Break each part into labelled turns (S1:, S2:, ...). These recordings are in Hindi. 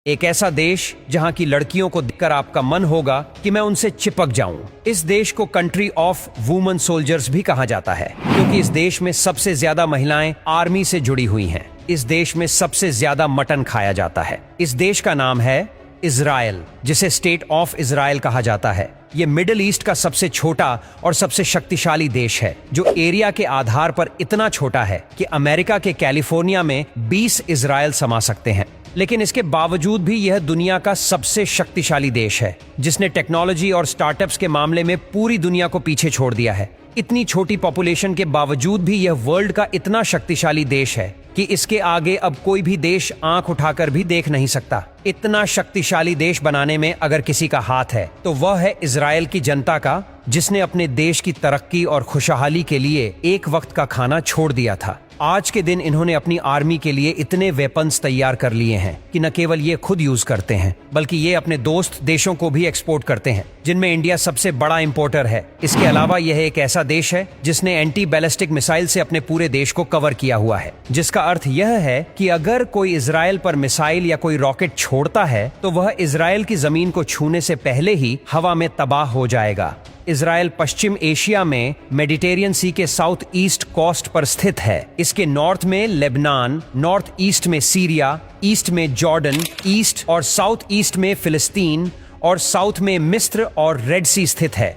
S1: एक ऐसा देश जहां की लड़कियों को देखकर आपका मन होगा कि मैं उनसे चिपक जाऊं। इस देश को कंट्री ऑफ वुमेन सोल्जर्स भी कहा जाता है, क्योंकि इस देश में सबसे ज्यादा महिलाएं आर्मी से जुड़ी हुई हैं। इस देश में सबसे ज्यादा मटन खाया जाता है। इस देश का नाम है इजराइल, जिसे स्टेट ऑफ इजराइल कहा जाता है। ये मिडिल ईस्ट का सबसे छोटा और सबसे शक्तिशाली देश है, जो एरिया के आधार पर इतना छोटा है कि अमेरिका के कैलिफोर्निया में 20 इजराइल समा सकते हैं। लेकिन इसके बावजूद भी यह दुनिया का सबसे शक्तिशाली देश है, जिसने टेक्नोलॉजी और स्टार्टअप्स के मामले में पूरी दुनिया को पीछे छोड़ दिया है। इतनी छोटी पॉपुलेशन के बावजूद भी यह वर्ल्ड का इतना शक्तिशाली देश है कि इसके आगे अब कोई भी देश आंख उठाकर भी देख नहीं सकता। इतना शक्तिशाली देश बनाने में अगर किसी का हाथ है तो वह है इजराइल की जनता का, जिसने अपने देश की तरक्की और खुशहाली के लिए एक वक्त का खाना छोड़ दिया था। आज के दिन इन्होंने अपनी आर्मी के लिए इतने वेपन्स तैयार कर लिए हैं कि न केवल ये खुद यूज करते हैं, बल्कि ये अपने दोस्त देशों को भी एक्सपोर्ट करते हैं, जिनमें इंडिया सबसे बड़ा इंपोर्टर है। इसके अलावा यह एक ऐसा देश है जिसने एंटी बैलिस्टिक मिसाइल से अपने पूरे देश को कवर किया हुआ है, जिसका अर्थ यह है कि अगर कोई इजराइल पर मिसाइल या कोई रॉकेट छोड़ता है तो वह इजराइल की जमीन को छूने से पहले ही हवा में तबाह हो जाएगा। इजराइल पश्चिम एशिया में मेडिटेरियन सी के साउथ ईस्ट कोस्ट पर स्थित है। इसके नॉर्थ में लेबनान, नॉर्थ ईस्ट में सीरिया, ईस्ट में जॉर्डन, ईस्ट और साउथ ईस्ट में फिलिस्तीन और साउथ में मिस्र और रेड सी स्थित है।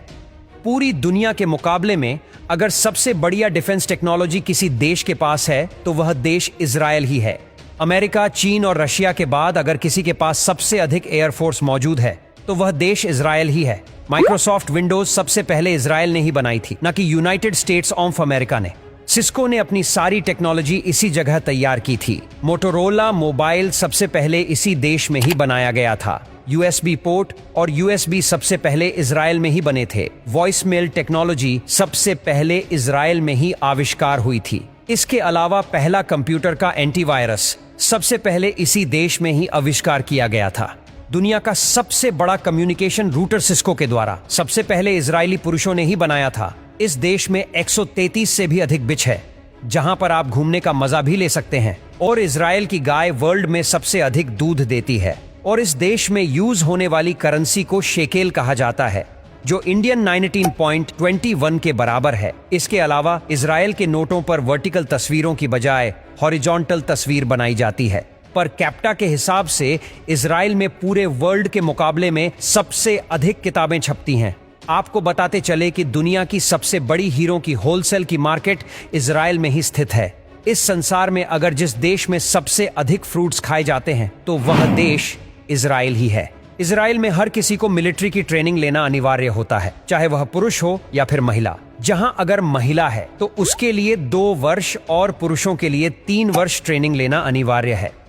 S1: पूरी दुनिया के मुकाबले में अगर सबसे बढ़िया डिफेंस टेक्नोलॉजी किसी देश के पास है तो वह देश इजराइल ही है। अमेरिका, चीन और रशिया के बाद अगर किसी के पास सबसे अधिक एयरफोर्स मौजूद है तो वह देश इजराइल ही है। माइक्रोसॉफ्ट विंडोज सबसे पहले इजराइल ने ही बनाई थी, न कि यूनाइटेड स्टेट्स ऑफ अमेरिका ने। सिस्को ने अपनी सारी टेक्नोलॉजी इसी जगह तैयार की थी। मोटोरोला मोबाइल सबसे पहले इसी देश में ही बनाया गया था। यूएसबी पोर्ट और यूएसबी सबसे पहले इजराइल में ही बने थे। वॉइस मेल टेक्नोलॉजी सबसे पहले इजराइल में ही आविष्कार हुई थी। इसके अलावा पहला कंप्यूटर का एंटीवायरस सबसे पहले इसी देश में ही आविष्कार किया गया था। दुनिया का सबसे बड़ा कम्युनिकेशन रूटर सिस्को के द्वारा सबसे पहले इजरायली पुरुषों ने ही बनाया था। इस देश में 133 से भी अधिक बीच है, जहां पर आप घूमने का मजा भी ले सकते हैं। और इजराइल की गाय वर्ल्ड में सबसे अधिक दूध देती है। और इस देश में यूज होने वाली करेंसी को शेकेल कहा जाता है, जो इंडियन 19.21 के बराबर है। इसके अलावा इजराइल के नोटों पर वर्टिकल तस्वीरों की बजाय हॉरिजॉन्टल तस्वीर बनाई जाती है। पर कैप्टा के हिसाब से इजराइल में पूरे वर्ल्ड के मुकाबले में सबसे अधिक किताबें छपती हैं। आपको बताते चले कि दुनिया की सबसे बड़ी हीरो की होलसेल की मार्केट इजराइल में ही स्थित है। इस संसार में अगर जिस देश में सबसे अधिक फ्रूट्स खाए जाते हैं तो वह देश इजराइल ही है। इजराइल में हर किसी को मिलिट्री की ट्रेनिंग लेना अनिवार्य होता है, चाहे वह पुरुष हो या फिर महिला। जहां अगर महिला है तो उसके लिए 2 वर्ष और पुरुषों के लिए 3 वर्ष ट्रेनिंग लेना अनिवार्य है।